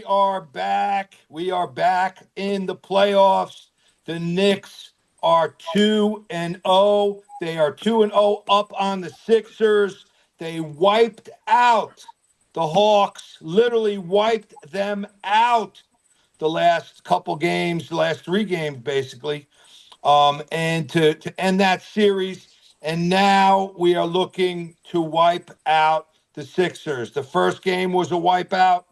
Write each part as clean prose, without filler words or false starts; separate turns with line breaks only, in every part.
are back. We are back in the playoffs. The Knicks are 2-0. They are 2-0 up on the Sixers. They wiped out the Hawks, literally wiped them out the last couple games, the last three games, basically. And to end that series. And now we are looking to wipe out the Sixers. The first game was a wipeout.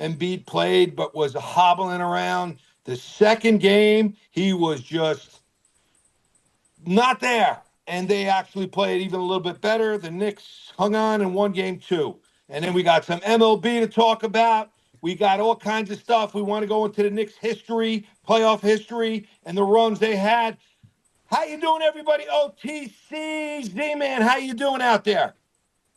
Embiid played, but was hobbling around. The second game, he was just not there. And they actually played even a little bit better. The Knicks hung on and won game two. And then we got some MLB to talk about. We got all kinds of stuff. We want to go into the Knicks history, playoff history, and the runs they had. How you doing, everybody? OTC Z-Man, how you doing out there?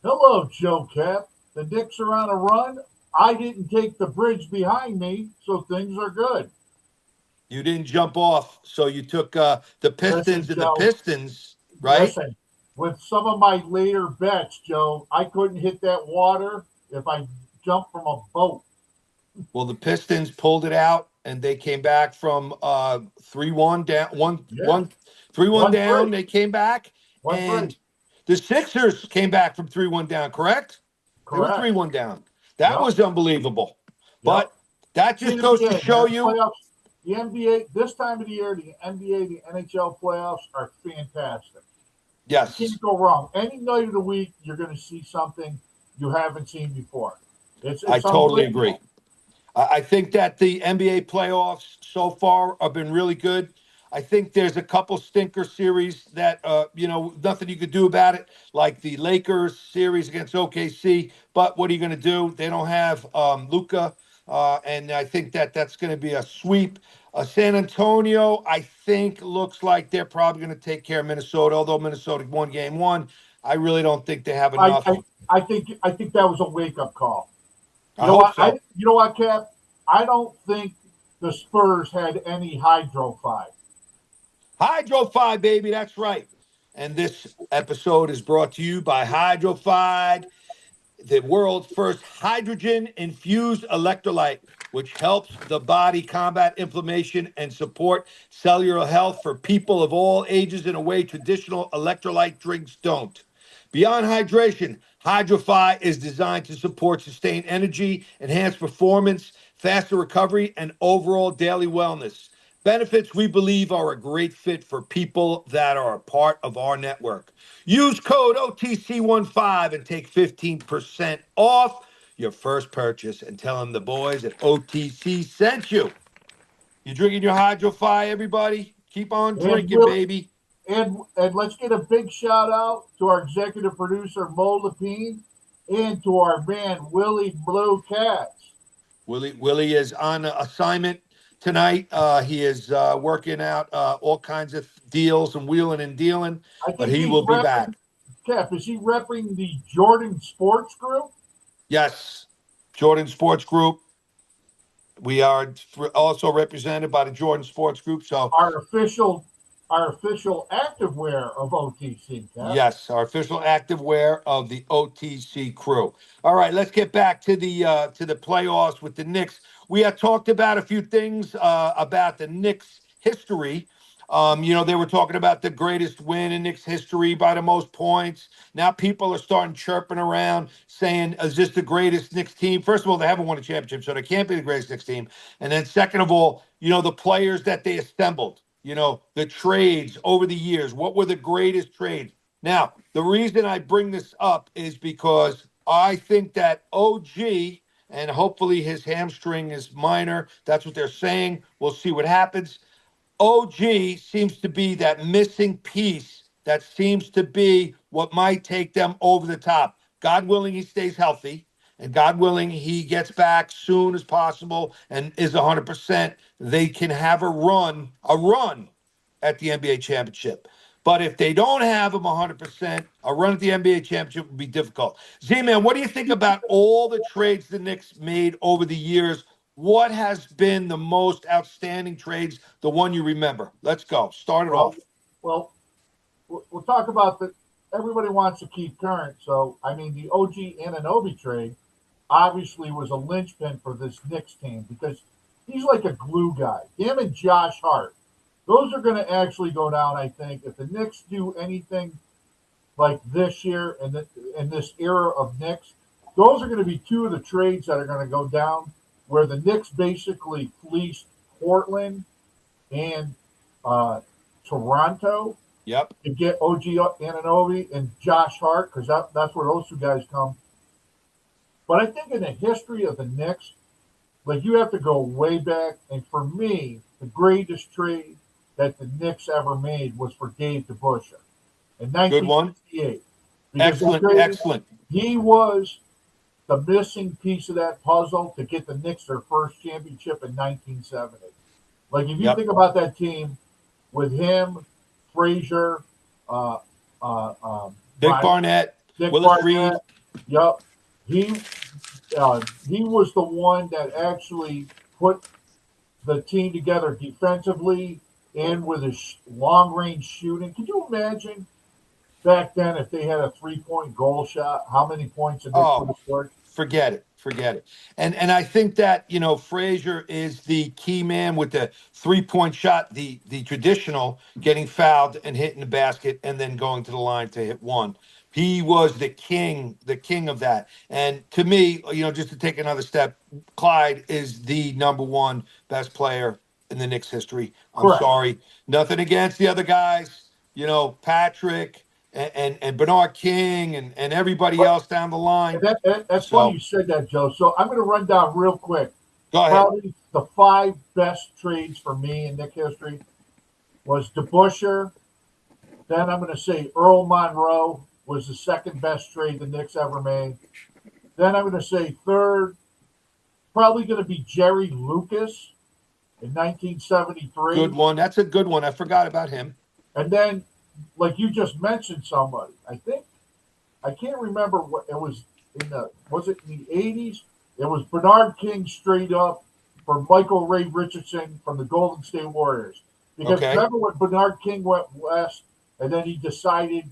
Hello, Joe Cap. The Knicks are on a run. I didn't take the bridge behind me, so things are good.
You didn't jump off, so you took the
Listen,
Pistons and the
Joe.
Pistons, right?
Listen, with some of my later bets, Joe, I couldn't hit that water if I jumped from a boat.
Well, the Pistons pulled it out, and they came back from 3-1 down,
Yeah,
3-1 down.
1-3.
They came back,
1-3.
and the Sixers came back from 3-1 down, correct? They were
Correct.
3-1 down. That
Yep.
was unbelievable.
Yep.
But that
See,
just goes to
man,
show you.
playoffs, the NBA, this time of the year, the NBA, the NHL playoffs are fantastic.
Yes.
Can't go wrong. Any night of the week, you're going to see something you haven't seen before.
I
It's
totally
unbelievable.
agree. I think that the NBA playoffs so far have been really good. I think there's a couple stinker series that, nothing you could do about it, like the Lakers series against OKC. But what are you going to do? They don't have Luka, and I think that that's going to be a sweep. San Antonio, I think, looks like they're probably going to take care of Minnesota, although Minnesota won game one. I really don't think they have
I,
enough.
I, I think that was a wake up call.
I hope so.
You know what, Cap? I don't think the Spurs had any hydro five.
Hydro 5, baby. That's right. And this episode is brought to you by Hydro 5, the world's first hydrogen infused electrolyte, which helps the body combat inflammation and support cellular health for people of all ages in a way traditional electrolyte drinks don't. Beyond hydration, Hydrofy is designed to support sustained energy, enhanced performance, faster recovery, and overall daily wellness. Benefits we believe are a great fit for people that are a part of our network. Use code OTC15 and take 15% off your first purchase and tell them the boys at OTC sent you. You drinking your Hydrofy, everybody? Keep on
And
drinking,
we'll,
baby.
and let's get a big shout out to our executive producer Mo Lapine and to our man Willie Blue Cats.
Willie is on assignment tonight. He is working out all kinds of deals and wheeling and dealing,
I
but
think
he
he's
will be
repping
back.
Cap. Is he repping the Jordan Sports Group?
Yes, Jordan Sports Group. We are also represented by the Jordan Sports Group. So,
Our official activewear of OTC, Cap.
yes, our official activewear of the OTC crew. All right, let's get back to the playoffs with the Knicks. We have talked about a few things about the Knicks history. They were talking about the greatest win in Knicks history by the most points. Now people are starting chirping around saying, is this the greatest Knicks team? First of all, they haven't won a championship, so they can't be the greatest Knicks team. And then second of all, the players that they assembled, the trades over the years. What were the greatest trades? Now, the reason I bring this up is because I think that OG, and hopefully his hamstring is minor. That's what they're saying. We'll see what happens. OG seems to be that missing piece that seems to be what might take them over the top. God willing, he stays healthy, and God willing, he gets back soon as possible and is 100%. They can have a run at the NBA championship. But if they don't have him 100%, a run at the NBA championship would be difficult. Z-Man, what do you think about all the trades the Knicks made over the years? What has been the most outstanding trades, the one you remember? Let's go. Start it
Well,
off.
well, we'll talk about the. Everybody wants to keep current, so I mean the OG Ananobi trade. obviously was a linchpin for this Knicks team because he's like a glue guy. Him and Josh Hart, those are going to actually go down. I think if the Knicks do anything like this year and in this era of Knicks, those are going to be two of the trades that are going to go down, where the Knicks basically fleeced Portland and Toronto
Yep.
to get OG Anunoby and Josh Hart, because that's where those two guys come. But I think in the history of the Knicks, like you have to go way back, and for me, the greatest trade that the Knicks ever made was for Dave DeBusschere in
Good one.
1968, because they
Excellent.
traded.
Excellent.
He was the missing piece of that puzzle to get the Knicks their first championship in 1970. Like if you
Yep.
think about that team with him, Frazier, uh,
Dick Barnett,
Dick
Willis Reed.
Barnett. Yep, he he was the one that actually put the team together defensively and with his long range shooting. Could you imagine back then if they had a 3-point goal shot, how many points the Knicks would
Oh,
have scored?
forget it. Forget it. And I think that, Frazier is the key man with the 3-point shot, the traditional getting fouled and hitting the basket and then going to the line to hit one. He was the king of that. And to me, just to take another step, Clyde is the number one best player in the Knicks history. I'm
Correct.
sorry. Nothing against the other guys, Patrick and Bernard King and everybody
But
else down the line.
that's funny
So
you said that, Joe. So I'm going to run down real quick.
go ahead.
Probably the 5 best trades for me in Knicks history was DeBusschere. Then I'm going to say Earl Monroe was the second best trade the Knicks ever made. Then I'm going to say third, probably going to be Jerry Lucas in 1973.
Good one. That's a good one. I forgot about him.
And then, like you just mentioned, somebody. I can't remember what it was was it in the 80s? It was Bernard King straight up for Michael Ray Richardson from the Golden State Warriors. Because
Okay.
remember when Bernard King went west and then he decided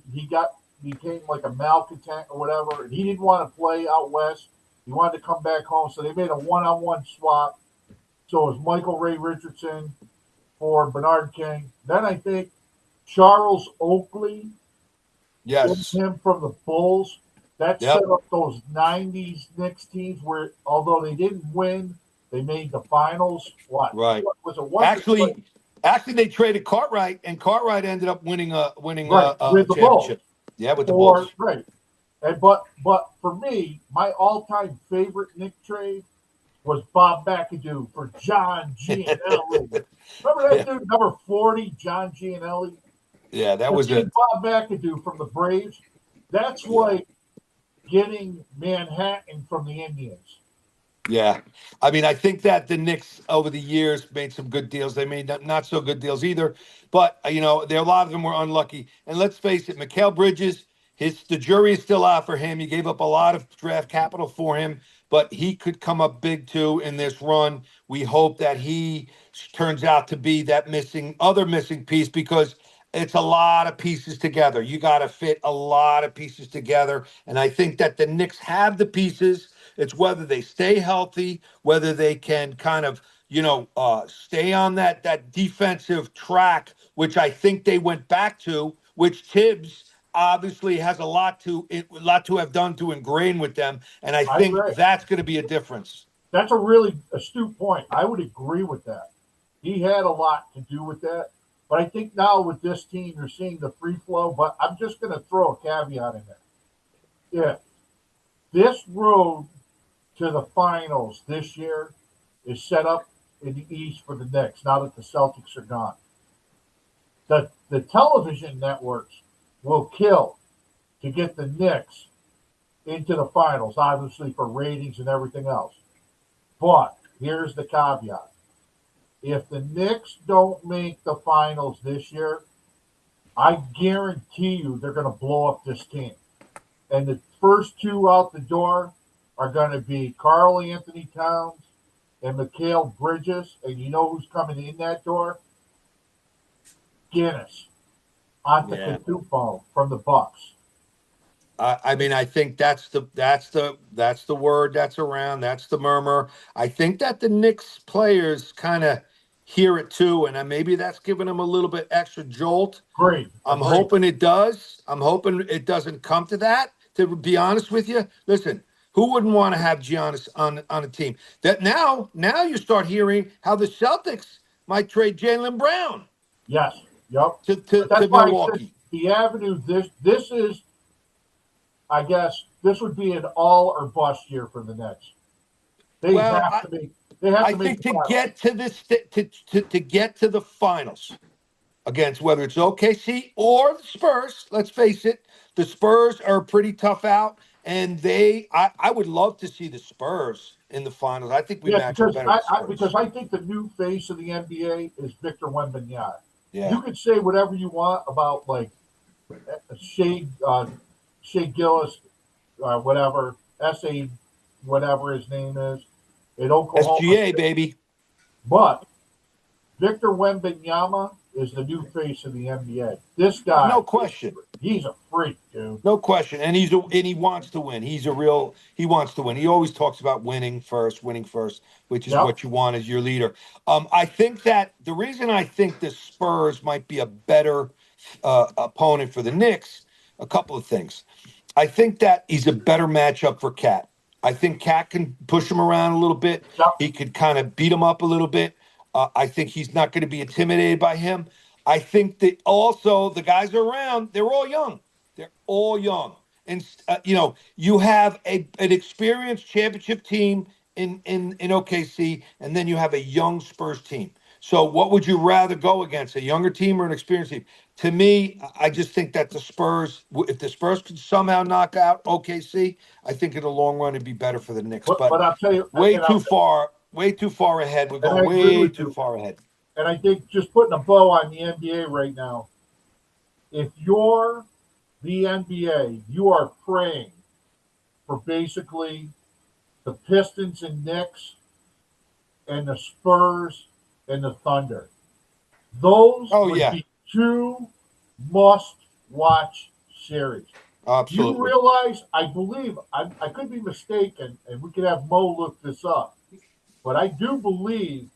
became like a malcontent or whatever, and he didn't want to play out west. He wanted to come back home. So they made a one-on-one swap. So it was Michael Ray Richardson for Bernard King. Then I think Charles Oakley getting
Yes.
him from the Bulls. That set
Yep.
up those 90s Knicks teams where, although they didn't win, they made the finals.
Right.
What was it? Once
Actually, they traded Cartwright, and Cartwright ended up winning
right
a
with the Bulls.
championship. Yeah, with the
Or
Bulls.
right. And but for me, my all-time favorite Knick trade was Bob McAdoo for John Gianelli. Remember that
Yeah,
dude, number 40, John Gianelli?
yeah, that
The
was
kid
it.
Bob McAdoo from the Braves. That's
Yeah.
like getting Manhattan from the Indians.
Yeah. I mean, I think that the Knicks over the years made some good deals. They made not so good deals either. But, there a lot of them were unlucky. And let's face it, Mikal Bridges, the jury is still out for him. You gave up a lot of draft capital for him, but he could come up big too in this run. We hope that he turns out to be that other missing piece because it's a lot of pieces together. You got to fit a lot of pieces together. And I think that the Knicks have the pieces. It's whether they stay healthy, whether they can kind of, stay on that defensive track, which I think they went back to, which Tibbs obviously has a lot to have done to ingrain with them, and I
I
think
agree.
that's going to be a difference.
That's a really astute point. I would agree with that. He had a lot to do with that. But I think now with this team, you're seeing the free flow. But I'm just going to throw a caveat in there. If this road to the finals this year is set up in the East for the Knicks, now that the Celtics are gone, the television networks will kill to get the Knicks into the finals, obviously for ratings and everything else. But here's the caveat. If the Knicks don't make the finals this year, I guarantee you they're going to blow up this team. And the first two out the door are going to be Carl Anthony Towns and Mikal Bridges. And you know who's coming in that door? Guinness.
Yeah.
Antetokounmpo from the Bucks.
I mean, I think that's the word that's around. That's the murmur. I think that the Knicks players kind of hear it too, and maybe that's giving them a little bit extra jolt.
Great.
I'm
Agree.
hoping it does. I'm hoping it doesn't come to that. To be honest with you, listen, who wouldn't want to have Giannis on a team? That now you start hearing how the Celtics might trade Jaylen Brown
Yes. Yep.
to
But
to,
that's
to
why I said
Milwaukee.
the avenue. This is, I guess, this would be an all or bust year for the Nets. They
Well,
have
I,
to make. They have
I
to make
think
the
to
finals.
get to this to get to the finals against whether it's OKC or the Spurs, let's face it, the Spurs are pretty tough out, and I would love to see the Spurs in the finals. I think we
Yeah,
match up better with the
because
Spurs.
I think the new face of the NBA is Victor Wembanyama.
Yeah.
You could say whatever you want about like Shea Gillis, whatever SA, whatever his name is, in Oklahoma
SGA,
City,
baby.
but Victor Wembanyama is the new face of the NBA. This
Oh, no
guy
question.
he's a freak, dude.
No question. And he wants to win. He wants to win. He always talks about winning first, which is
Yep.
what you want as your leader. I think that the reason I think the Spurs might be a better opponent for the Knicks, a couple of things. I think that he's a better matchup for Cat. I think Cat can push him around a little bit.
Yep.
He could kind of beat him up a little bit. I think he's not going to be intimidated by him. I think that also the guys are around, they're all young. They're all young. And, you have an experienced championship team in OKC, and then you have a young Spurs team. So what would you rather go against, a younger team or an experienced team? To me, I just think that the Spurs, if the Spurs could somehow knock out OKC, I think in the long run it'd be better for the Knicks. But
But I'll tell you,
way too far ahead. We're
and
going
I agree
way
with
too
you.
far ahead.
And I think just putting a bow on the NBA right now, if you're the NBA, you are praying for basically the Pistons and Knicks and the Spurs and the Thunder. Those
Oh
would
yeah,
be two must watch series. You
absolutely.
realize, I believe, I could be mistaken, and we could have Mo look this up, but I do believe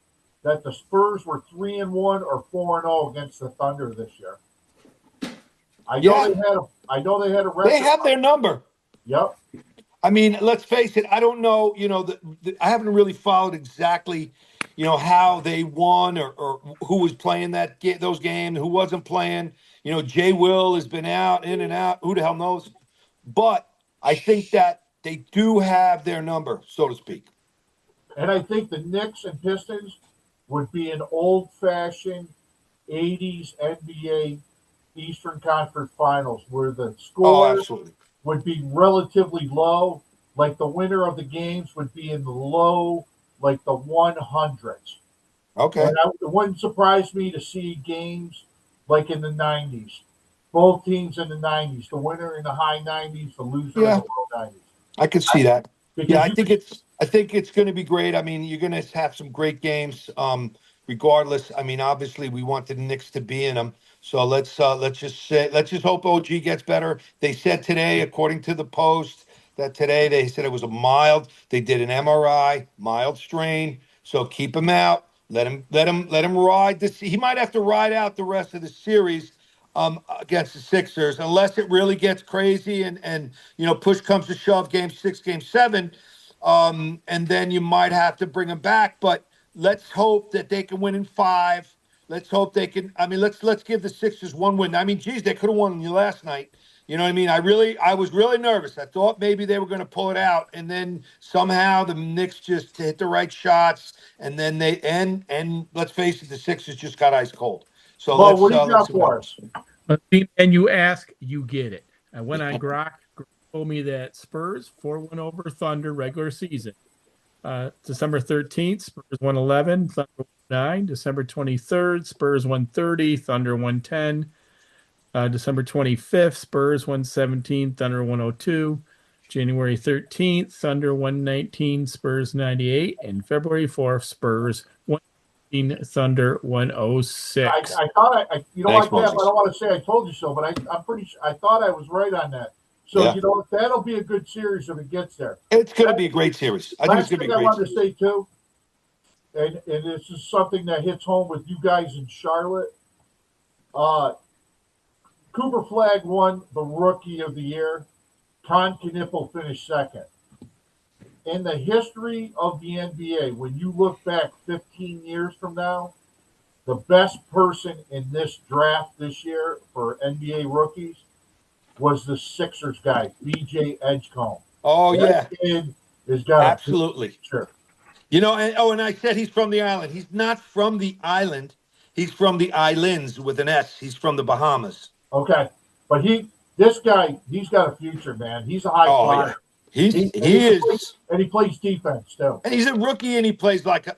that the Spurs were 3-1 or 4-0 against the Thunder this year.
Yeah,
I know they had a
they
record.
have their number.
Yep.
I mean, let's face it. I don't know. I haven't really followed exactly, how they won or who was playing those games, who wasn't playing. Jay Will has been out, in and out. Who the hell knows? But I think that they do have their number, so to speak.
And I think the Knicks and Pistons would be an old fashioned 80s NBA Eastern Conference Finals where the
Oh,
scores
absolutely.
would be relatively low. Like the winner of the games would be in the low, like the 100s.
Okay.
And it wouldn't surprise me to see games like in the 90s. Both teams in the 90s, the winner in the high 90s, the loser in
Yeah,
the low 90s.
I could see that. Yeah,
Because
I
you
think
could,
it's going to be great. I mean, you're going to have some great games. Regardless, I mean, obviously, we want the Knicks to be in them. So let's just hope OG gets better. They said today, according to the Post, that today they said it was a mild. They did an MRI, mild strain. So keep him out. Let him ride this. He might have to ride out the rest of the series against the Sixers, unless it really gets crazy and push comes to shove, game 6, game 7, and then you might have to bring him back. But let's hope that they can win in 5. Let's hope they can. I mean, let's give the Sixers one win. I mean, geez, they could have won you last night. You know what I mean? I was really nervous. I thought maybe they were going to pull it out, and then somehow the Knicks just hit the right shots, and then and let's face it, the Sixers just got ice cold. So
Mo, what do you
let's
got
see what
for
happens.
us?
And you ask, you get it. I went on Grok. Grok told me that Spurs 4-1 over Thunder regular season. December 13th, Spurs 111, Thunder 9. December 23rd, Spurs 130, Thunder 110. December 25th, Spurs 117, Thunder 102. January 13th, Thunder 119, Spurs 98. And February 4th, Spurs 119, Thunder 106.
I thought you know
Thanks,
what, Cap? I
Moses.
don't want to say I told you so, but I'm pretty sure I thought I was right on that. So,
Yeah.
that'll be a good series if it gets there.
It's going to be a great series. I think it's
Last
going to
thing
be a
I
great
wanted to
series.
say, too, and this is something that hits home with you guys in Charlotte. Uh, Cooper Flag won the Rookie of the Year. Con Kniffel finished second. In the history of the NBA, when you look back 15 years from now, the best person in this draft this year for NBA rookies was the Sixers guy, BJ Edgecombe.
Oh,
That
yeah.
kid has got a big
Absolutely.
future.
And I said he's from the island. He's not from the island. He's from the islands with an S. He's from the Bahamas.
Okay. But this guy, he's got a future, man. He's a high
Oh, yeah.
flyer.
He is.
And he plays defense too.
And he's a rookie, and he plays like a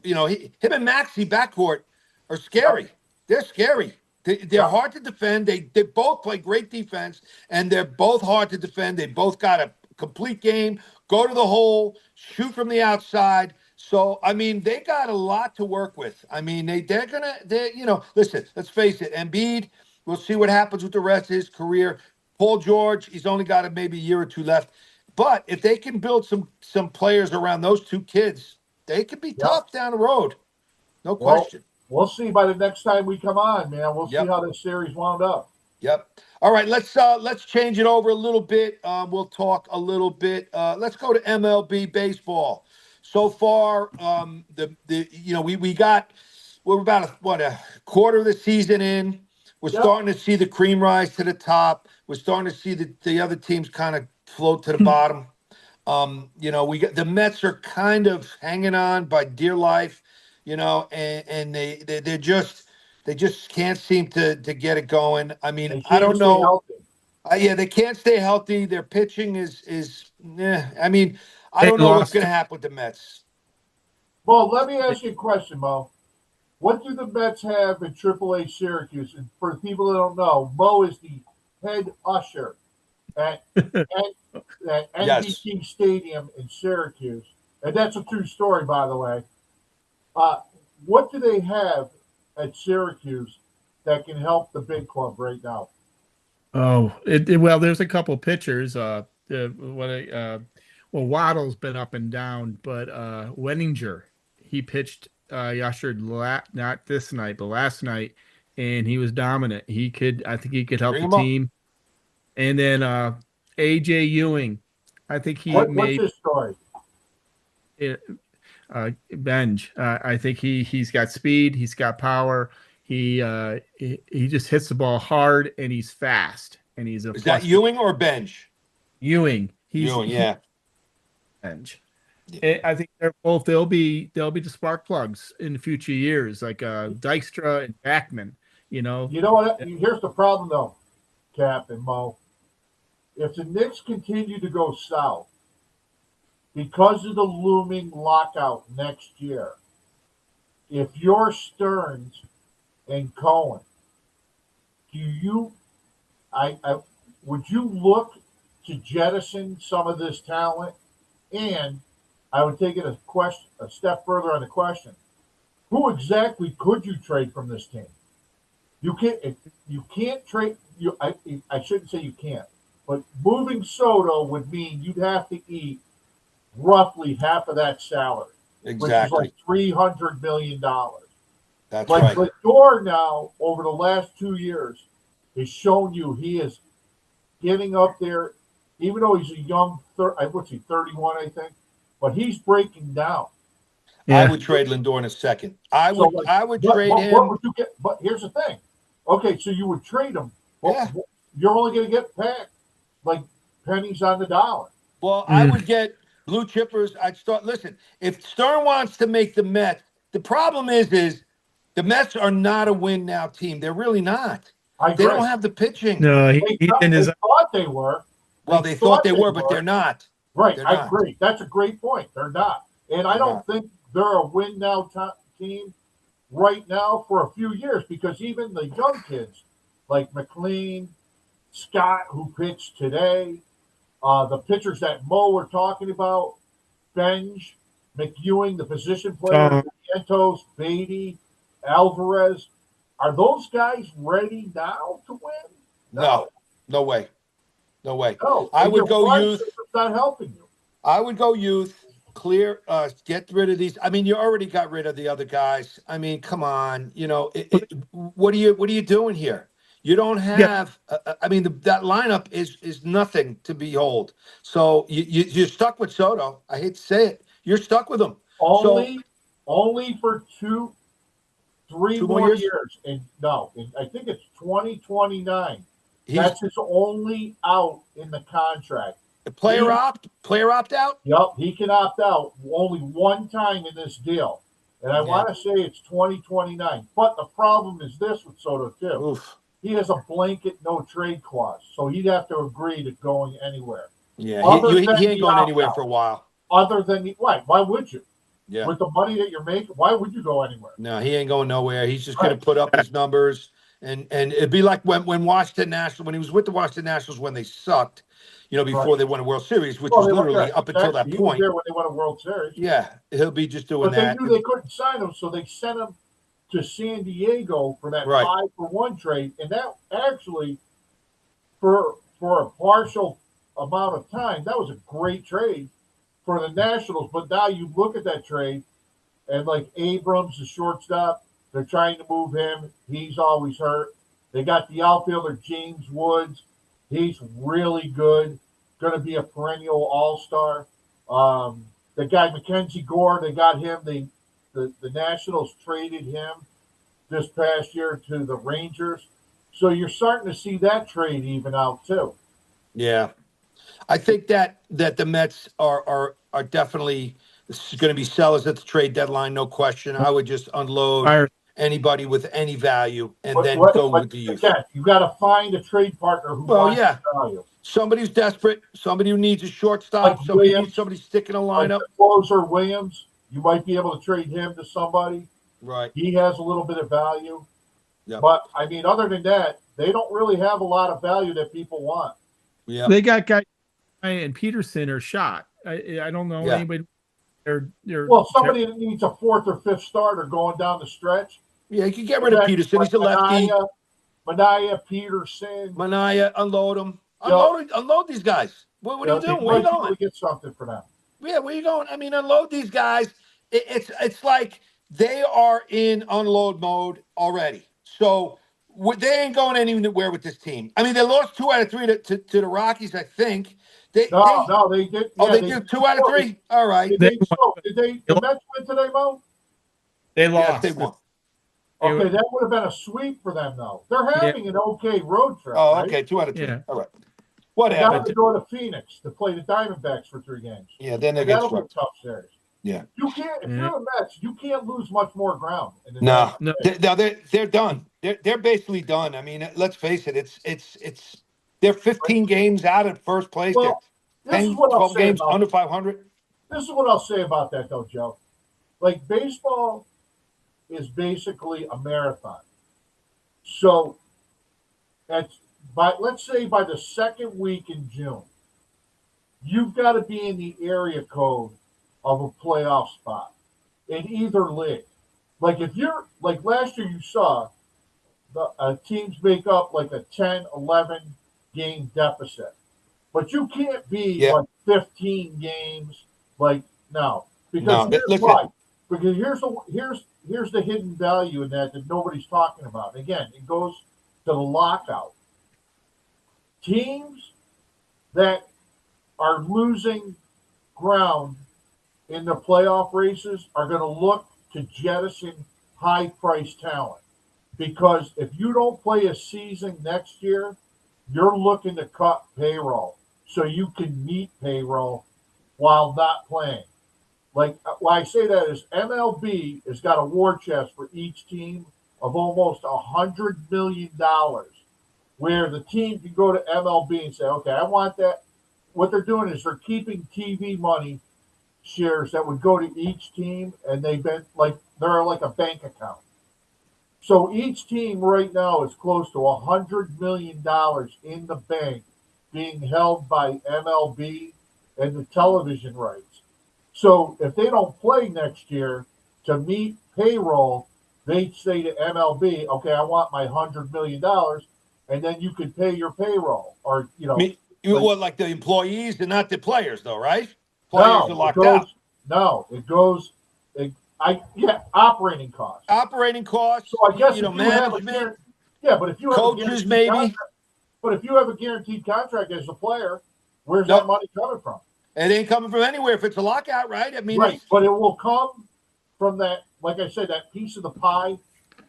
him and Maxey backcourt are
Yep.
scary. They're scary. They're
Yep.
hard to defend. They both play great defense, and they're both hard to defend. They both got a complete game. Go to the hole, shoot from the outside. So I mean, they got a lot to work with. I mean, listen. Let's face it. Embiid. We'll see what happens with the rest of his career. Paul George. He's only got maybe a year or two left. But if they can build some players around those two kids, they could be
Yep.
tough down the road. No
Well,
question.
we'll see by the next time we come on, man. We'll
Yep.
see how this series wound up.
Yep. All right, let's change it over a little bit. We'll talk a little bit. Let's go to MLB baseball. So far, we're about a quarter of the season in. We're
Yep.
starting to see the cream rise to the top. We're starting to see the other teams kind of float to the bottom. We got the Mets are kind of hanging on by dear life, and they just can't seem to get it going. I mean,
They
I
can't
don't
stay
know.
healthy.
Yeah, they can't stay healthy. Their pitching I mean, I
They
don't know what's
lost.
going to happen with the Mets.
Well, let me ask you a question, Mo. What do the Mets have in AAA Syracuse? And for the people that don't know, Mo is the head usher at, at
Yes.
NBT Stadium in Syracuse. And that's a true story, by the way. Uh, what do they have at Syracuse that can help the big club right now?
Oh, well, there's a couple pitchers. Waddle's been up and down, but Wenninger, he pitched not this night, but last night, and he was dominant. I think he could help
Bring
the
them up.
team. And then AJ Ewing, I think he
What's his story?
Benj. I think he's got speed, he's got power. He just hits the ball hard, and he's fast, and he's a
Is
plus.
that Ewing or Benj?
Ewing.
Ewing, yeah.
Benj. I think they'll be the spark plugs in future years, like Dykstra and Backman.
You know what? Here's the problem, though, Cap and Mo. If the Knicks continue to go south because of the looming lockout next year, if you're Stearns and Cohen, would you look to jettison some of this talent? And I would take it a step further on the question: who exactly could you trade from this team? You can't trade. I shouldn't say you can't, but moving Soto would mean you'd have to eat roughly half of that salary,
Exactly.
which is like $300 million.
That's
Like
right.
Lindor now, over the last 2 years, has shown you he is getting up there, even though he's a young, what's he, 31, I think, but he's breaking down.
I would trade Lindor in a second. I would trade him.
What would you get? But here's the thing. Okay, so you would trade him. Well,
Yeah.
You're only going to get back like pennies on the dollar.
Well, I would get blue chippers. Listen, if Stern wants to make the Mets, the problem is the Mets are not a win now team. They're really not. They don't have the pitching.
No,
They thought they were.
Well, they thought they were, but they're not.
Right,
They're
I
not.
agree. That's a great point. They're not. And I don't think they're a win now team right now for a few years, because even the young kids like McLean, Scott, who pitched today, the pitchers that Mo were talking about, Benj, McEwing, the position player, Santos, Beatty, Alvarez, are those guys ready now to win?
No way. No way.
No,
I
and
would
your
go
farm
youth.
system's not helping you.
I would go youth. Clear. Get rid of these. I mean, you already got rid of the other guys. I mean, come on. You know, what are you doing here? You don't
Yeah,
have. I mean, that lineup is nothing to behold. So you're stuck with Soto. I hate to say it. You're stuck with him. So
Only for three
2 more
more
years.
years. And no, I think it's 2029.
He's
That's his only out in the contract.
a player opt out.
Yep, he can opt out only one time in this deal. And I
Yeah.
want to say it's 2029. But the problem is this with Soto, too.
Oof.
He has a blanket no trade clause. So he'd have to agree to going anywhere.
Yeah.
Other than
He ain't
the
going
opt
anywhere
out.
for a while.
Other than the, why would you?
Yeah.
With the money that you're making, why would you go anywhere?
No, he ain't going nowhere. He's just going
Right.
to put up his numbers, and it'd be like when Washington Nationals, when he was with the Washington Nationals when they sucked, you know, before
Right.
they won a World Series, which
Well,
was
they were
literally
there.
up until that
Exactly. He was
point.
there when they won a World Series.
Yeah, he'll be just doing
But they
that.
knew they couldn't sign him, so they sent him to San Diego for that
Right.
5-for-1 trade. And that actually, for a partial amount of time, that was a great trade for the Nationals. But now you look at that trade, and like Abrams, the shortstop, they're trying to move him. He's always hurt. They got the outfielder James Woods. He's really good. Going to be a perennial all-star. The guy Mackenzie Gore, they got him. The Nationals traded him this past year to the Rangers. So you're starting to see that trade even out too.
Yeah, I think that the Mets are definitely going to be sellers at the trade deadline, no question. I would just unload
fire.
anybody with any value and
But
then go with the youth.
again, you got to find a trade partner who
Well,
wants
yeah.
value.
Somebody who's desperate, somebody who needs a
Like
shortstop, somebody who needs
Williams,
somebody sticking a
like
lineup.
the closer Williams, you might be able to trade him to somebody.
Right.
He has a little bit of value.
Yep.
But I mean, other than that, they don't really have a lot of value that people want.
Yeah.
They got guys and Peterson are shot. I don't know
Yeah.
anybody. They're
Well, somebody that needs a fourth or fifth starter going down the stretch.
Yeah, you can get rid of Peterson. He's a lefty.
Mania, Peterson.
Mania, unload him.
Yep.
Unload these guys. What are you doing?
You
Where are you
might be able
going?
to get something for them.
Yeah, where you going? I mean, unload these guys. It's like they are in unload mode already. So they ain't going anywhere with this team. I mean, they lost 2 out of 3 to the Rockies, I think.
No, they did.
Oh,
Yeah,
they did 2 out of 3. All right.
Did they? The Mets win today, Mo?
They
Yes,
lost.
they won.
Okay, that would have been a sweep for them, though. They're having an okay road trip.
Oh,
right?
okay, 2 out of 3.
Yeah.
All right.
Now
Whatever.
they go to Phoenix to play the Diamondbacks for 3 games.
Yeah, then they
And
get
that'll be a
swept.
tough series.
Yeah.
You can't. If you're the Mets, you can't lose much more ground.
No,
No.
they're done. They're basically done. I mean, let's face it. It's they're 15 games out of first place.
Well,
They're
this is
10,
what I'll
12
say
games
about
under 500.
This is what I'll say about that, though, Joe. Like baseball is basically a marathon. So, let's say by the second week in June, you've got to be in the area code of a playoff spot in either league. Like if you're like last year, you saw the teams make up like a 10, 11 game deficit, but you can't be like 15 games. Like no, because here's why. Because here's the hidden value in that nobody's talking about. And again, it goes to the lockout. Teams that are losing ground in the playoff races are going to look to jettison high-priced talent. Because if you don't play a season next year, you're looking to cut payroll so you can meet payroll while not playing. Like why I say that is MLB has got a war chest for each team of almost $100 million, where the team can go to MLB and say, okay, I want that. What they're doing is they're keeping TV money shares that would go to each team, and they're like a bank account. So each team right now is close to $100 million in the bank being held by MLB and the television rights. So if they don't play next year to meet payroll, they say to MLB, okay, I want my $100 million, and then you could pay your payroll or,
Well, like the employees and not the players, though, right? Players are
No, it
locked out.
goes. No, it goes. Operating costs.
Operating costs,
So I guess if you have a
management,
but if you have a
coaches,
guaranteed
maybe.
contract, but if you have a guaranteed contract as a player, where's that
Nope,
money coming from?
it ain't coming from anywhere if it's a lockout, right? I mean,
Right,
it's
but it will come from that. Like I said, that piece of the pie.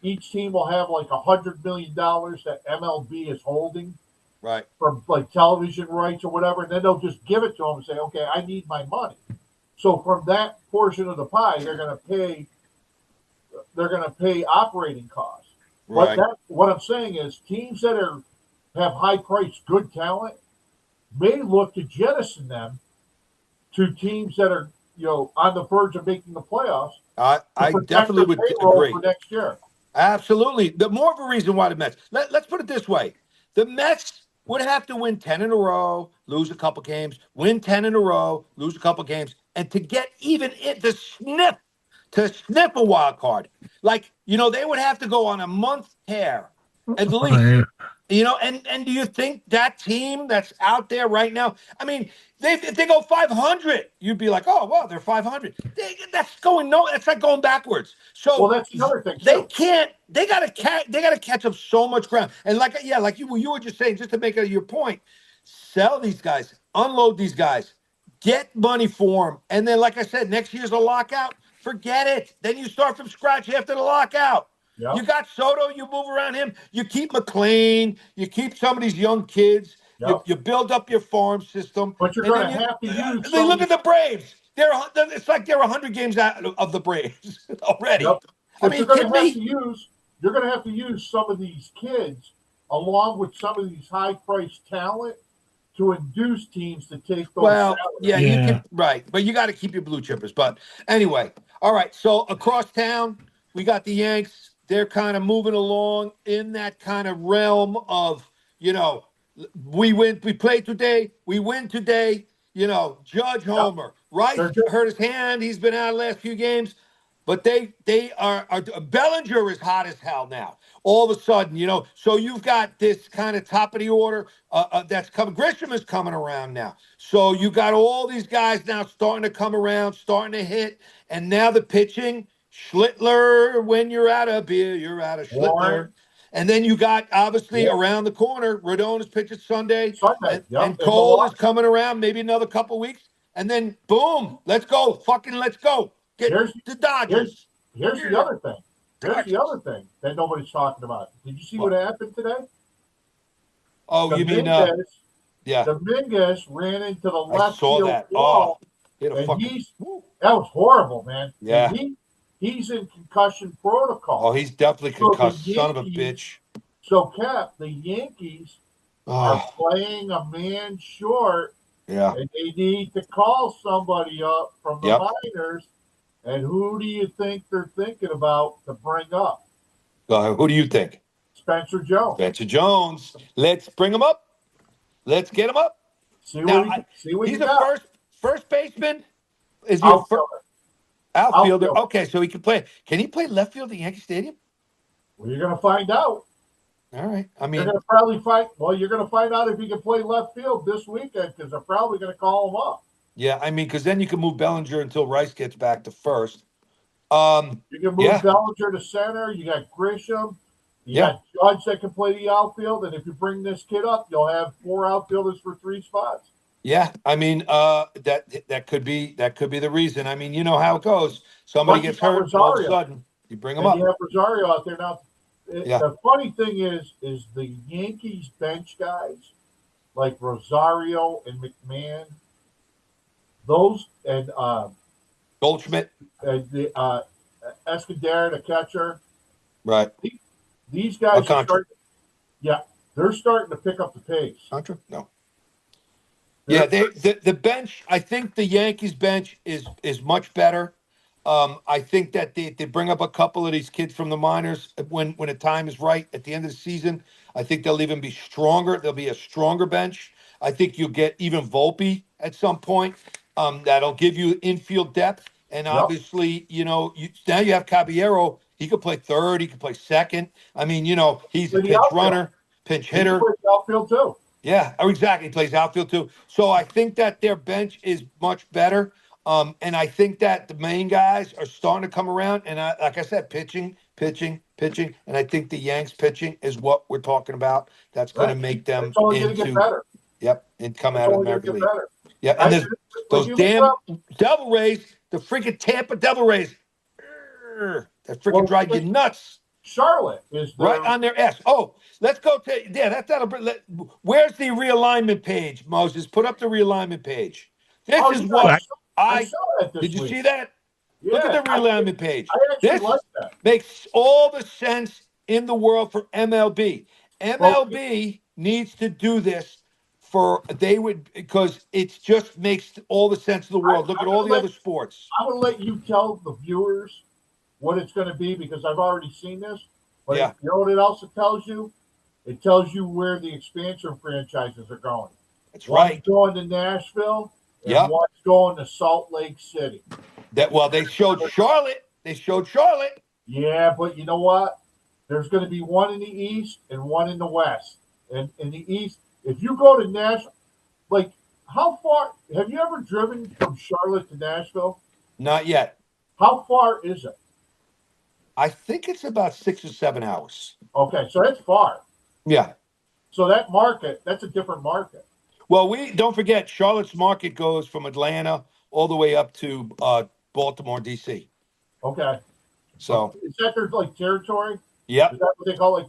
Each team will have like $100 million that MLB is holding
right,
from like television rights or whatever, and then they'll just give it to them and say, "Okay, I need my money." So from that portion of the pie, they're going to pay. They're going to pay operating costs. But
right.
that what I'm saying is teams that have high priced good talent may look to jettison them to teams that are on the verge of making the playoffs to
I
protect
definitely
their
would
payroll
agree.
for next year.
Absolutely. The more of a reason why the Mets. Let's put it this way: the Mets would have to win 10 in a row, lose a couple games, win 10 in a row, lose a couple games, and to get even it to sniff a wild card. Like, they would have to go on a month tear at least.
Right.
And do you think that team that's out there right now? I mean, if they go 500, you'd be like, oh well, they're 500. That's not going backwards.
Well,
So
that's the other thing
they
too.
can't. They gotta catch up so much ground. And like you were just saying, just to make it your point, sell these guys, unload these guys, get money for them, and then, like I said, next year's a lockout. Forget it. Then you start from scratch after the lockout. You
Yep,
got Soto, you move around him. You keep McLean, you keep some of these young kids. You,
yep.
you build up your farm system,
But you're
and
going
then
to have to use
they
some of
look at
these.
the Braves. It's like they're 100 games out of the Braves
Yep.
already. I
But
mean, kidding me?
you're going to have to use some of these kids along with some of these high priced talent to induce teams to take those
Well, yeah,
salaries.
you
Yeah.
can, right, but you got to keep your blue chippers. But anyway, all right. So across town, we got the Yanks. They're kind of moving along in that kind of realm of, you know, we win, we play today, we win today. Judge
Yep.
Homer. Rice
They're good.
hurt his hand. He's been out the last few games. But they are Bellinger is hot as hell now. All of a sudden, so you've got this kind of top of the order that's coming. Grisham is coming around now. So you got all these guys now starting to come around, starting to hit. And now the pitching, Schlittler, when you're out of beer, you're out of Schlittler.
Warren,
And then you got obviously
yeah,
around the corner, Rodon is pitching Sunday,
Sunday.
and,
Yep.
and
In
Cole is
Milwaukee.
coming around, maybe another couple weeks. And then boom, let's go. Fucking let's go. Get
Here's
the
here's
Dodgers.
here's the
Yeah,
other thing. Here's the
Dodgers.
other thing that nobody's talking about. Did you see what
What?
happened today?
Oh, you mean
Dominguez
yeah,
Dominguez ran into the
I
left
saw
field
that. Oh,
wall,
he had a
and
fucking woo.
that was horrible, man. And
Yeah.
he's in concussion
Oh,
protocol.
he's definitely
So the
concussed, son of a
Yankees,
bitch.
Cap, the Yankees are
Oh,
playing a man short,
yeah.
and they need to call somebody up from the
Yep.
minors. And who do you think they're thinking about to bring up?
Who do you think?
Spencer Jones.
Spencer Jones. Let's bring him up. Let's get him up.
See
Now,
what
he's
you
a
got.
first baseman. Is he a
Outfielder.
outfielder?
Outfielder.
Okay, so he can play. Can he play left field at Yankee Stadium?
Well, you're going to find out.
All right. I
You're
mean,
going to probably find. Well, you're going to find out if he can play left field this weekend because they're probably going to call him up.
yeah. I mean, because then you can move Bellinger until Rice gets back to first.
You can move
Yeah,
Bellinger to center. You got Grisham. You
yeah.
got Judge that can play the outfield. And if you bring this kid up, you'll have 4 outfielders for 3 spots.
Yeah, I mean, that could be the reason. I mean, you know how it goes. Somebody
But you
gets
got
hurt, and all of a
Rosario.
sudden you bring them
And you
up.
have Rosario out there now.
Yeah,
The funny thing is the Yankees bench guys like Rosario and McMahon, those
Goldschmidt.
and the Escudero, the catcher.
Right.
These guys are
Alcantara.
starting. Yeah, they're starting to pick up the pace.
Contra? No. Yeah,
They're,
the bench. I think the Yankees bench is much better. I think that they bring up a couple of these kids from the minors when the time is right at the end of the season. I think they'll even be stronger. There'll be a stronger bench. I think you'll get even Volpe at some point. That'll give you infield depth, and
yep.
obviously, now you have Caballero. He could play third. He could play second. I mean, he's a
For the
pinch
outfield,
runner, pinch
he can
hitter.
play the outfield too.
Yeah, oh, exactly. He plays outfield too. So I think that their bench is much better. And I think that the main guys are starting to come around. And like I said, pitching, pitching, pitching. And I think the Yanks pitching is what we're talking about. That's going to
Right?
make
It's
them
only going to get
into,
better.
yep, and come
It's
out of the
only going to
American
get
League.
better.
Yeah, and
I
there's
like
those
you look
damn
up.
Devil Rays, the freaking Tampa Devil Rays. Urgh, that freaking
Well,
drive you nuts.
Charlotte is
Right
their.
on their S. Oh, let's go to that's not a. Where's the realignment page, Moses? Put up the realignment page. This
Oh
is
yeah,
what
I
I
saw that
did.
this
You
week.
see that? Look at
Yeah,
the realignment page.
I actually
This
like that.
makes all the sense in the world for MLB.
Well,
MLB needs to do this for they would because it just makes all the sense in the world. Look
I'm
at all
gonna
the
let
other sports.
I'm gonna let you tell the viewers what it's going to be because I've already seen this. But
Yeah,
you know what it also tells you? It tells you where the expansion franchises are going.
that's
One's
right.
going to Nashville and
Yep.
one's going to Salt Lake City.
That well, they showed Charlotte. They showed Charlotte.
Yeah, but you know what? There's going to be one in the East and one in the West. And in the East, if you go to Nashville, like how far have you ever driven from Charlotte to Nashville?
Not yet.
How far is it?
I think it's about 6 or 7 hours.
Okay, so it's far.
Yeah.
So that market, that's a different market.
Well, we don't forget Charlotte's market goes from Atlanta all the way up to Baltimore, D.C.
Okay.
So,
Is that their like territory? Is
yep.
that what they call like?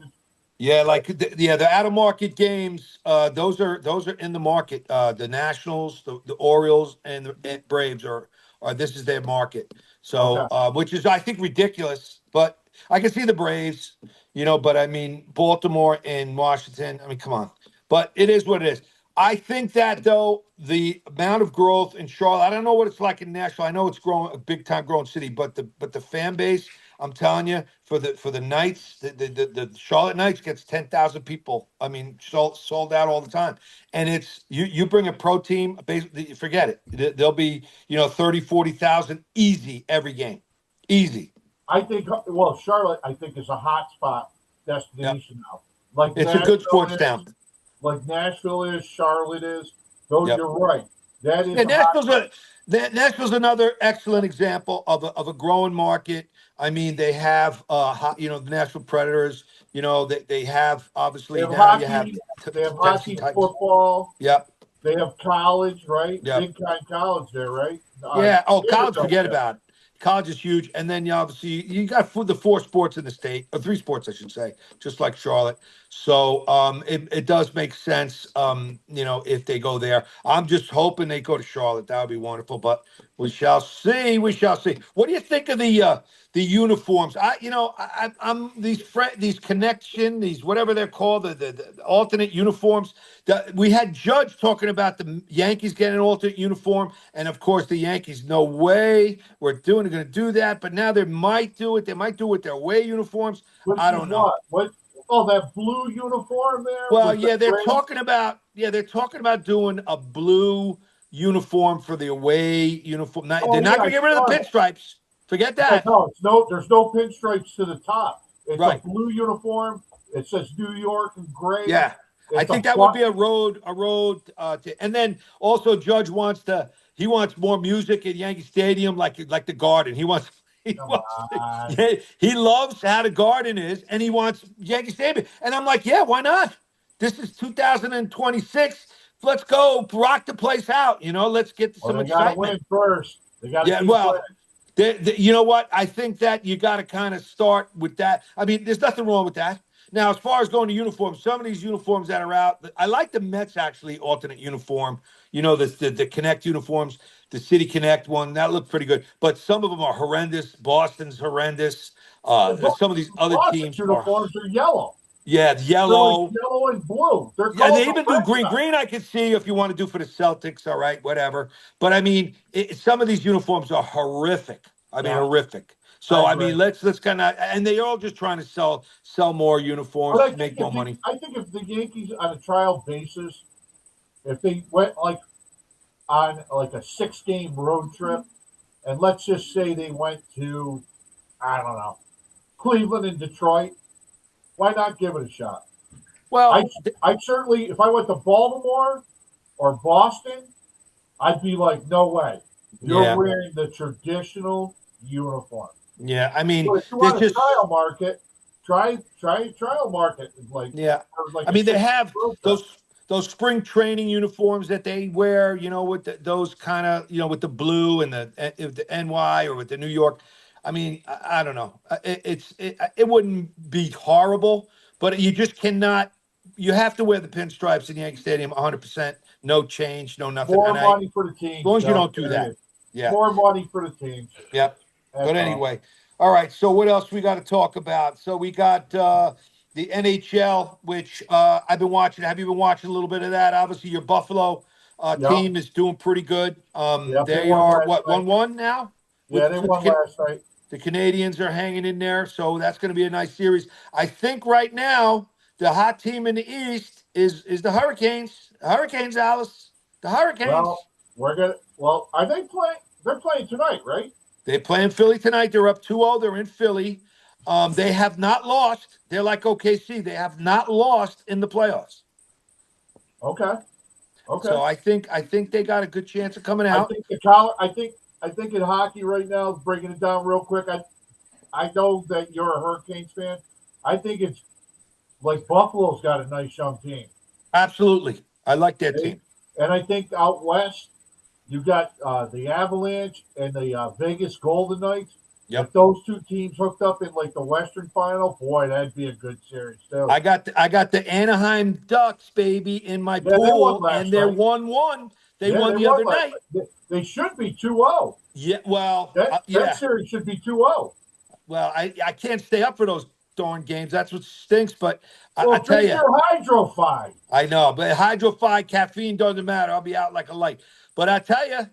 Yeah, like the out of market games. Those are in the market. The Nationals, the Orioles, and the and Braves are this is their market. So,
Okay.
which is I think ridiculous, but I can see the Braves. But I mean Baltimore and Washington. I mean, come on. But it is what it is. I think that though the amount of growth in Charlotte, I don't know what it's like in Nashville. I know it's growing a big time growing city, but the fan base. I'm telling you, for the Knights, the Charlotte Knights gets 10,000 people. I mean, sold out all the time. And it's you bring a pro team, basically forget it. There'll be 30, 40,000 easy every game, easy.
I think well, Charlotte, I think is a hot spot
Yep,
destination now. Like
it's a good
Nashville
sports
is,
town.
like Nashville is, Charlotte is. Though
Yep.
you're right, that is
Yeah,
a hot.
Nashville's another excellent example of a growing market. I mean, they have the Nashville Predators. They have
They
obviously
have
now you have
hockey. They have
Tennessee
hockey,
Titans.
football.
Yep.
They have college, right?
Yep.
Big time college there, right?
Yeah. Oh, college,
Vanderbilt
forget
there.
about it. College is huge, and then obviously you got the four sports in the state, or three sports, I should say, just like Charlotte. So it does make sense, if they go there. I'm just hoping they go to Charlotte. That would be wonderful, but we shall see. We shall see. What do you think of the uniforms? I'm these connection, these whatever they're called, the alternate uniforms. We had Judge talking about the Yankees getting an alternate uniform, and of course the Yankees, no way we're going to do that. But now they might do it. They might do it with their away uniforms.
Which
I
is
don't know.
what? What? Oh, that blue uniform there
Well,
with the
yeah, they're
gray.
talking about doing a blue uniform for the away uniform.
Oh
They're not
yeah,
going
I
to get rid of
saw
the
that.
pinstripes. Forget
Yeah,
that.
no, there's no pinstripes to the top. It's a
Right.
blue uniform. It says New York in gray.
Yeah, I
It's a
think that would be a road. And then also Judge he wants more music at Yankee Stadium, like the Garden. He wants. He
come
wants.
on.
Yeah, he loves how the Garden is, and he wants Yankee Stadium. And I'm like, yeah, why not? This is 2026. Let's go rock the place out. Let's get
Well,
some
they got to
excitement.
win first. They got to
Yeah,
keep winning.
well, you know what? I think that you got to kind of start with that. I mean, there's nothing wrong with that. Now, as far as going to uniforms, some of these uniforms that are out, I like the Mets actually alternate uniform. The Connect uniforms, the City Connect one that looked pretty good. But some of them are horrendous. Boston's horrendous. Some of these other
Boston
teams are,
uniforms are yellow.
yeah,
They're like
yellow.
yellow and blue. They're
Yeah, and
called
they
the
even do
Red
green.
Sox.
Green, I could see if you want to do for the Celtics. All right, whatever. But I mean, some of these uniforms are horrific. I mean,
Yeah,
horrific.
I
So I
agree.
mean, let's kind of, and they're all just trying to sell more
But
uniforms to make more money.
I think if the Yankees on a trial basis, if they went like on like a 6 game road trip, and let's just say they went to I don't know Cleveland and Detroit, why not give it a shot?
Well,
I certainly, if I went to Baltimore or Boston, I'd be like, no way. You're
yeah,
wearing the traditional uniform.
yeah. I mean,
But if you
there's
want a
just
trial market, try a trial market like
yeah.
for like
I
a
mean, they
6
have
road trip.
those spring training uniforms that they wear, with those kind of, with the blue and the NY or with the New York. I mean, I don't know. It wouldn't be horrible, but you just cannot. You have to wear the pinstripes in Yankee Stadium 100%, no change, no nothing.
More
And as
money for the teams,
long as you
Joe.
don't do that,
Period.
yeah.
More money for the teams.
Yep. But
That's all.
anyway, all right. So what else we got to talk about? So we got the NHL, which I've been watching. Have you been watching a little bit of that? Obviously, your Buffalo
Yep.
team is doing pretty good.
Yep. They
They
won
are
last
what
night.
1-1 now
Yeah, they won last night.
the Canadians are hanging in there, so that's going to be a nice series. I think right now the hot team in the East is the Hurricanes. Hurricanes, Alice. The
Well,
Hurricanes.
are they playing? They're playing tonight, right?
They play in Philly tonight. They're up 2-0. They're in Philly. They have not lost. They're like OKC. They have not lost in the playoffs.
Okay. Okay.
So I think they got a good chance of coming
I
out.
think the college. I think in hockey right now, breaking it down real quick. I know that you're a Hurricanes fan. I think it's like Buffalo's got a nice young team.
Absolutely. I like their
They,
team.
and I think out west, you got the Avalanche and the Vegas Golden Knights. If
Yep.
those two teams hooked up in like the Western Final, boy, that'd be a good series too.
I got the Anaheim Ducks, baby, in my
Yeah, they won
pool, and
last
they're
night.
1-1. They
Yeah,
won
they
the
won
other
last
night.
night. They should be 2-0.
Yeah, well,
That
yeah.
series should be 2-0.
Well, I can't stay up for those darn games. That's what stinks. But I
Well,
tell
drink
you,
your Hydro 5.
I know, but hydrofied caffeine doesn't matter. I'll be out like a light. But I tell you,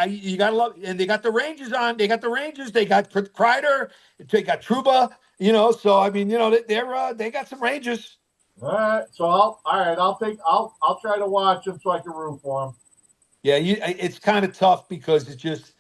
you gotta love, and they got the Rangers on. They got the Rangers. They got Kreider. They got Truba. So I mean, they got some Rangers.
All right, so I'll try to watch them so I can root for them.
Yeah, it's kind of tough because it's just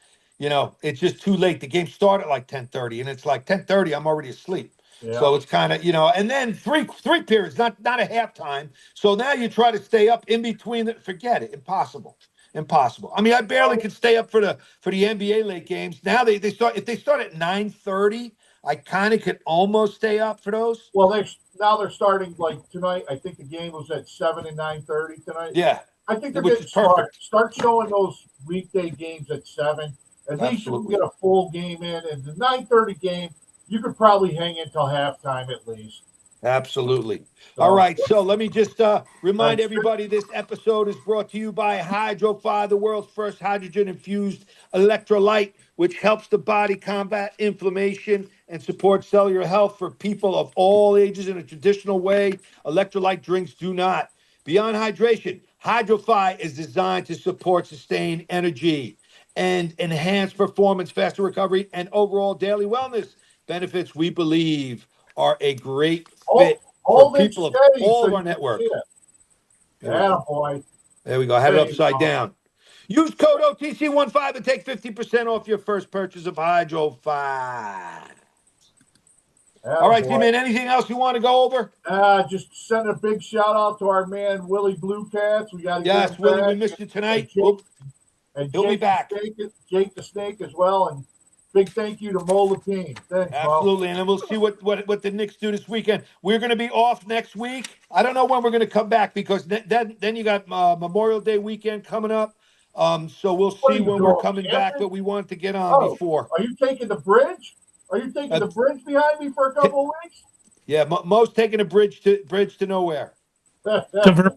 too late. The game started at like 10:30, and it's like 10:30. I'm already asleep.
Yeah.
So it's kind of, and then three periods, not a halftime. So now you try to stay up in between. Forget it, impossible, impossible. I mean, I barely could stay up for the NBA late games. Now they start if they start at 9:30. I kind of could almost stay up for those.
Well, they're starting like tonight. I think the game was at 7 and 9:30 tonight.
Yeah,
I think they're
which
getting
is
smart.
perfect.
Start showing those weekday games at 7. At least you can
Absolutely.
get a full game in. And the 9:30 game, you could probably hang until halftime at least.
Absolutely. All
So
right. So let me just remind
thanks.
everybody this episode is brought to you by Hydro5, the world's first hydrogen infused electrolyte, which helps the body combat inflammation and support cellular health for people of all ages in a traditional way. Electrolyte drinks do not. Beyond hydration, Hydro5 is designed to support sustained energy and enhance performance, faster recovery, and overall daily wellness. Benefits we believe are a great
Hold,
fit for
hold it
people of
steady
all
so
of
you
our
can see
network.
it.
There we go.
Attaboy.
There we go. I had it
There you
upside
go.
down. Use code OTC15 and take 50% off your first purchase of Hydro 5. All right,
Attaboy.
Z-Man, anything else you want to go over?
Just send a big shout out to our man Willie Blue Cats. We got to get him
Yes, Willie, we
back,
missed you
and
tonight.
Jake and
He'll be back.
Jake the Snake as well. And big thank you to Mo Lapine. Thanks, Mo.
Absolutely, and then we'll see what the Knicks do this weekend. We're going to be off next week. I don't know when we're going to come back because then you got Memorial Day weekend coming up. So we'll
What are
see
you
when we're
doing,
coming back.
camping?
But we wanted to get on
Oh,
before.
are you taking the bridge? Are you taking
Uh,
the bridge behind me for a couple of weeks?
yeah, Mo's taking a bridge to nowhere.
Confirm.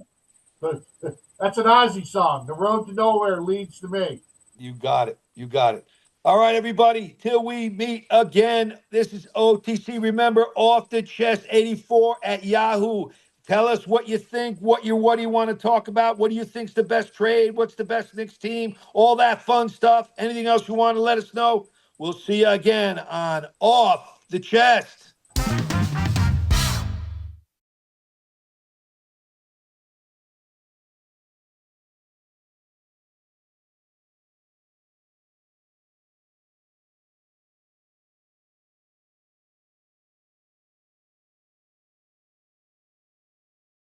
That's an Ozzy song. The road to nowhere leads to me.
You got it. You got it. All right, everybody. Till we meet again. This is OTC. Remember, off the chest 84 at Yahoo. Tell us what you think. What do you want to talk about? What do you think's the best trade? What's the best Knicks team? All that fun stuff. Anything else you want to let us know? We'll see you again on Off the Chest.